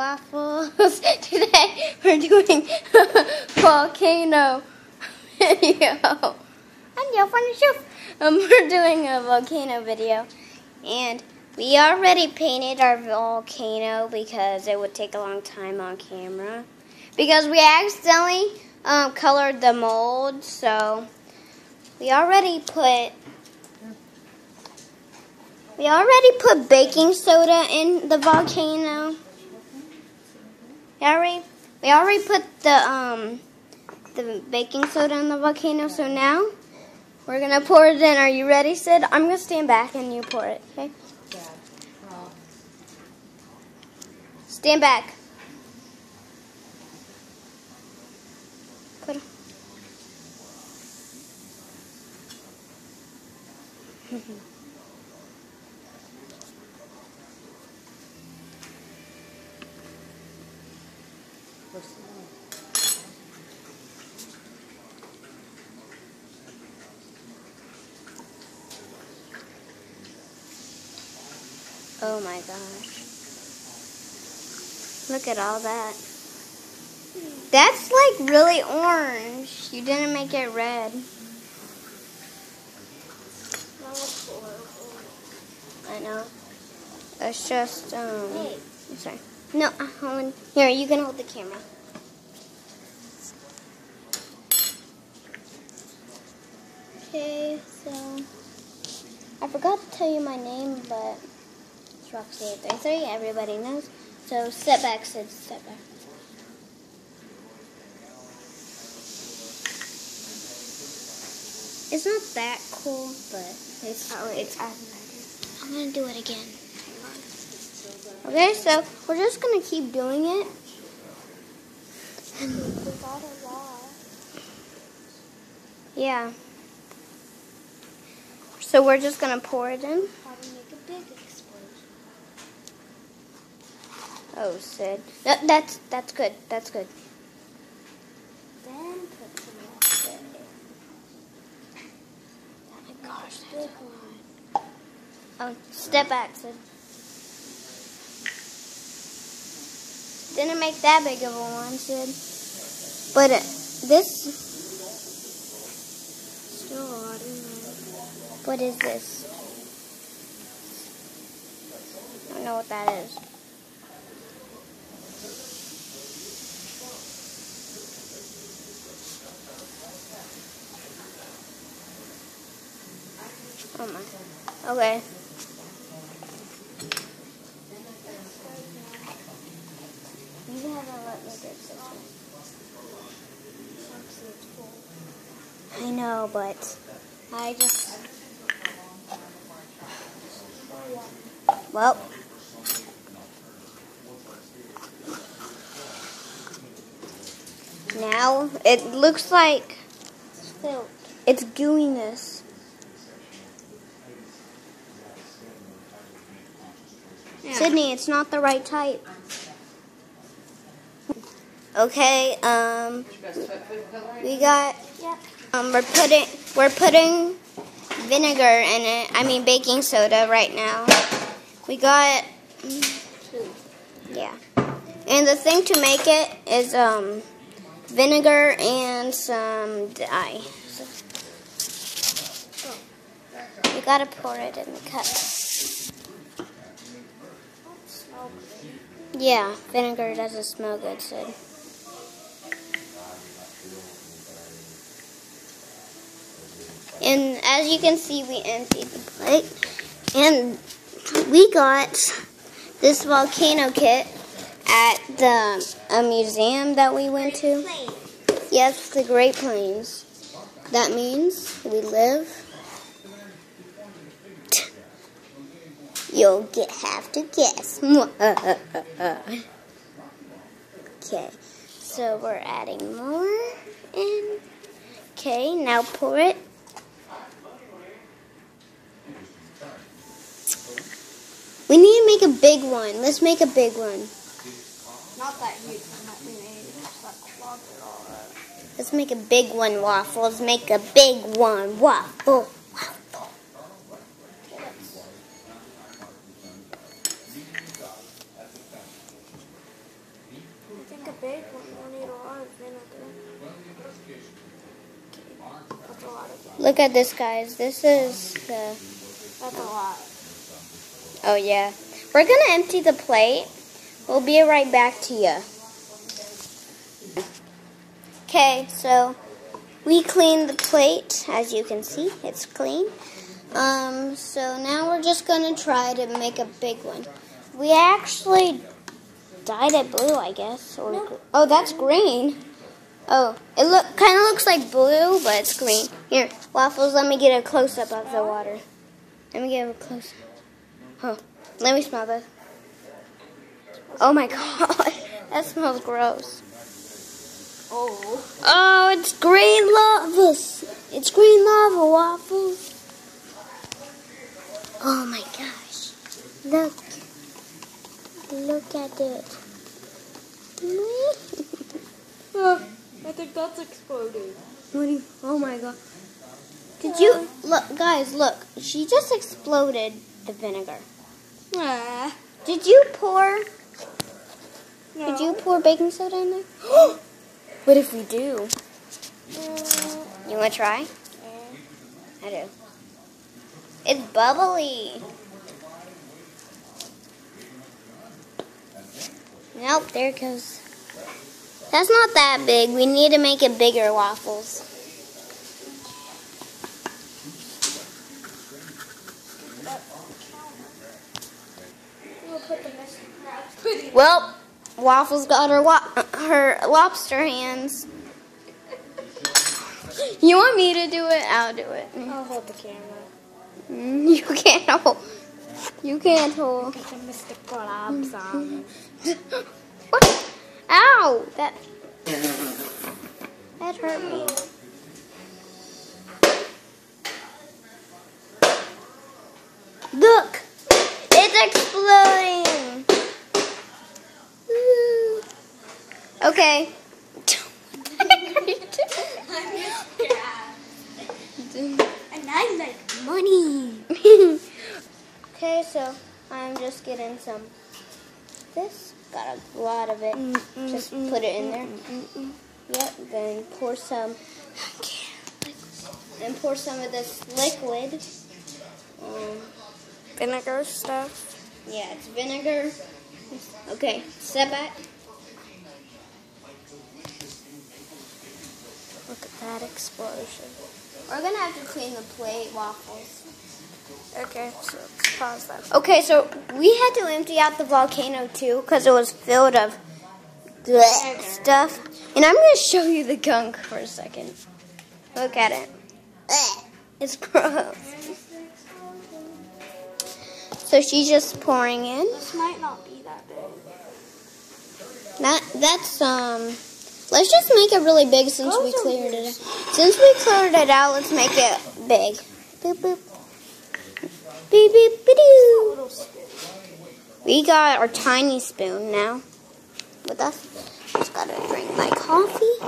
Waffles. Today we're doing a volcano video. And we're doing a volcano video, and we already painted our volcano because it would take a long time on camera. Because we accidentally colored the mold, so we already put baking soda in the volcano. We already put the baking soda in the volcano, so now we're gonna pour it in. Are you ready, Sid? I'm gonna stand back and you pour it, okay? Stand back. Put it. Oh my gosh. Look at all that. That's like really orange. You didn't make it red. I know. It's just, sorry. No, here, you can hold the camera. Okay, so, I forgot to tell you my name, but it's Roxie833, everybody knows. So, step back, Sid, step back. It's not that cool, but it's I'm gonna do it again. Okay, so we're just gonna keep doing it. And we got a lot. Yeah. So we're just gonna pour it in. Probably make a big explosion. Oh, Sid. That's good. That's good. Then put some water. Oh my gosh, that's a lot. Oh, step back, Sid. Didn't make that big of a one, Sid. But this still a lot in there. What is this? I don't know what that is. Oh my. Okay. You haven't let me get this one. I know, but I just... Well. Now, it looks like it's gooiness. Yeah. Sydney, it's not the right type. Okay, we got, we're putting vinegar in it, I mean baking soda right now. We got, yeah. And the thing to make it is, vinegar and some dye. So, you gotta pour it in the cup. Yeah, vinegar doesn't smell good, Sid. And as you can see, we emptied the plate. And we got this volcano kit at a museum that we went to. Yes, the Great Plains. That means we live. You'll have to guess. Okay, so we're adding more in. Okay, now pour it. We need to make a big one. Let's make a big one. Not that huge one that we made. Just that clogged it all up. Let's make a big one, Waffles. Make a big one, Waffle. Look at this, guys. This is the... That's a lot. Oh, yeah. We're going to empty the plate. We'll be right back to you. Okay, so we cleaned the plate. As you can see, it's clean. So now we're just going to try to make a big one. We actually dyed it blue, I guess. Or oh, that's green. Oh, it kind of looks like blue, but it's green. Here, Waffles, let me get a close-up of the water. Let me get a close-up. Huh. Let me smell this. Oh, my God. That smells gross. Oh. Oh, it's green lava. It's green lava, Waffles. Oh, my gosh. Look. Look at it. I think that's exploding. Oh my God. Did you look, guys, look. She just exploded the vinegar. Ah. Did you pour No. Did you pour baking soda in there? What if we do? You want to try? I do. It's bubbly. Nope, there it goes. That's not that big. We need to make it bigger, Waffles. Well, Waffles got her lobster hands. You want me to do it? I'll do it. I'll hold the camera. You can't hold. You can't hold. Get some Mr. Krabs on. What? Ow! That hurt me. Look! It's exploding! Woo. Okay. And I like money. Okay, so I'm just getting some. This got a lot of it. Just put it in there. Yep. Then pour some. Then pour some of this liquid. Vinegar stuff. Yeah, it's vinegar. Okay, step back. Look at that explosion. We're gonna have to clean the plate, Waffles. Okay, so let's pause that. Okay, so we had to empty out the volcano too because it was filled of bleh stuff. And I'm gonna show you the gunk for a second. Look at it. Bleh. It's gross. So she's just pouring in. This might not be that big. Let's just make it really big since we cleared it out. Since we cleared it out, let's make it big. Boop, boop. Beep, beep, be-doo. We got our tiny spoon now with us. Just gotta drink my coffee.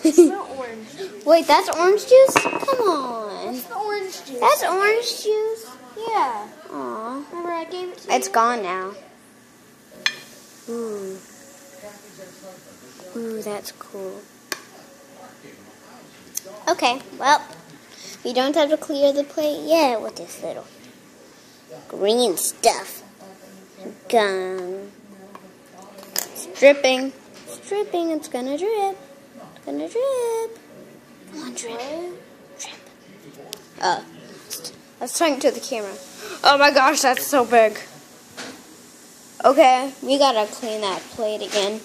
It's not orange juice. Wait, that's orange juice? Come on. It's the orange juice. That's orange juice? Yeah. Aw. Remember I gave it to you? It's gone now. Ooh. Ooh, that's cool. Okay, well, we don't have to clear the plate yet with this little green stuff. Gum. It's dripping. It's dripping. It's gonna drip. It's gonna drip. Come on, drip. Drip. I was talking to the camera. Oh my gosh, that's so big. Okay, we gotta clean that plate again.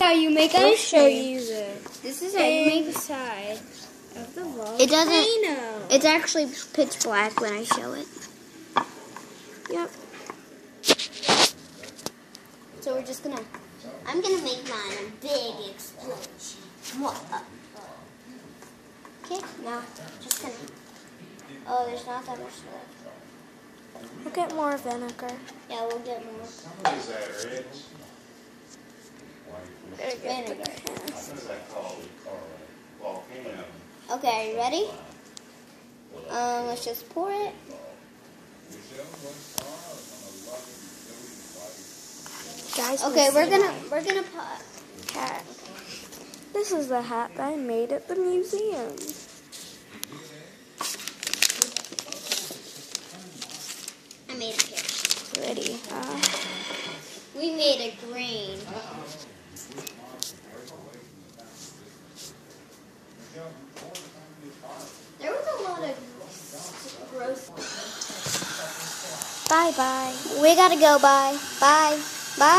How you make I'll it? show you this. This is how you make it. Inside of the volcano. It doesn't. It's actually pitch black when I show it. Yep. So we're just gonna. I'm gonna make mine a big explosion. Okay, now just gonna. Oh, there's not that much left. We'll get more vinegar. Yeah, we'll get more. What is that, Rich? Vinegar. What is that called? Volcano. Okay, are you ready? Let's just pour it. Guys, Okay, we're gonna put. cat. This is the hat that I made at the museum. I made a pear. Pretty, huh? We made a green. There was a lot of gross. Bye-bye. We gotta go. Bye. Bye. Bye.